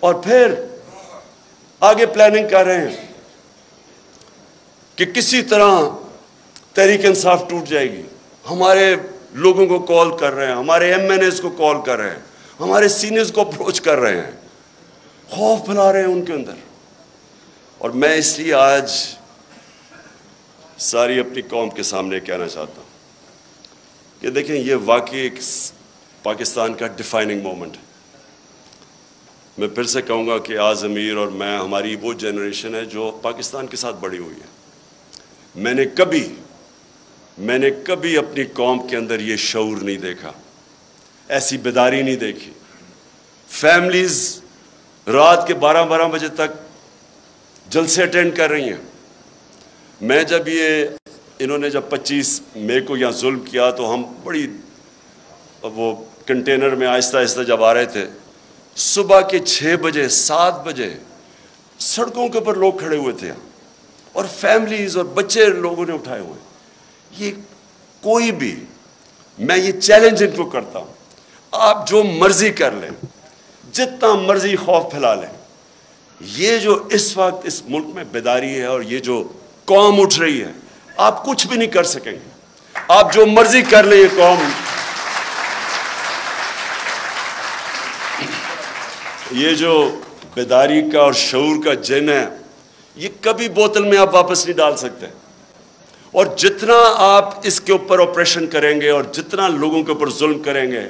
اور پھر آگے پلاننگ کر رہے ہیں کہ کسی طرح تحریک انصاف ٹوٹ جائے گی. ہمارے لوگوں کو کال کر رہے ہیں, ہمارے ایم این ایز کو کال کر رہے ہیں, ہمارے سینئرز کو اپروچ کر رہے ہیں, خوف پھیلا رہے ہیں ان کے اندر. اور میں اس لیے آج ساری اپنی قوم کے سامنے کہنا چاہتا ہوں کہ دیکھیں یہ واقعی ایک پاکستان کا ڈیفائننگ مومنٹ ہے. میں پھر سے کہوں گا کہ آز امیر اور میں, ہماری وہ جنریشن ہے جو پاکستان کے ساتھ بڑی ہوئی ہے. میں نے کبھی اپنی قوم کے اندر یہ شعور نہیں دیکھا, ایسی بیداری نہیں دیکھی. فیملیز رات کے 12 بجے تک جلسے اٹینڈ کر رہی ہیں. میں جب انہوں نے جب 25 مئی کو یہاں ظلم کیا تو ہم بڑی وہ کنٹینر میں آہستہ آہستہ جب آ رہے تھے, صبح کے 6 بجے 7 بجے سڑکوں کے اوپر لوگ کھڑے ہوئے تھے اور فیملیز اور بچے لوگوں نے اٹھائے ہوئے. یہ کوئی بھی, میں یہ چیلنج ان کو کرتا ہوں, آپ جو مرضی کر لیں, جتنا مرضی خوف پھیلا لیں, یہ جو اس وقت اس ملک میں بیداری ہے اور یہ جو قوم اٹھ رہی ہے, آپ کچھ بھی نہیں کر سکیں گے. آپ جو مرضی کر لیں, یہ قوم, یہ جو بیداری کا اور شعور کا جن ہے, یہ کبھی بوتل میں آپ واپس نہیں ڈال سکتے. اور جتنا آپ اس کے اوپر آپریشن کریں گے اور جتنا لوگوں کے اوپر ظلم کریں گے,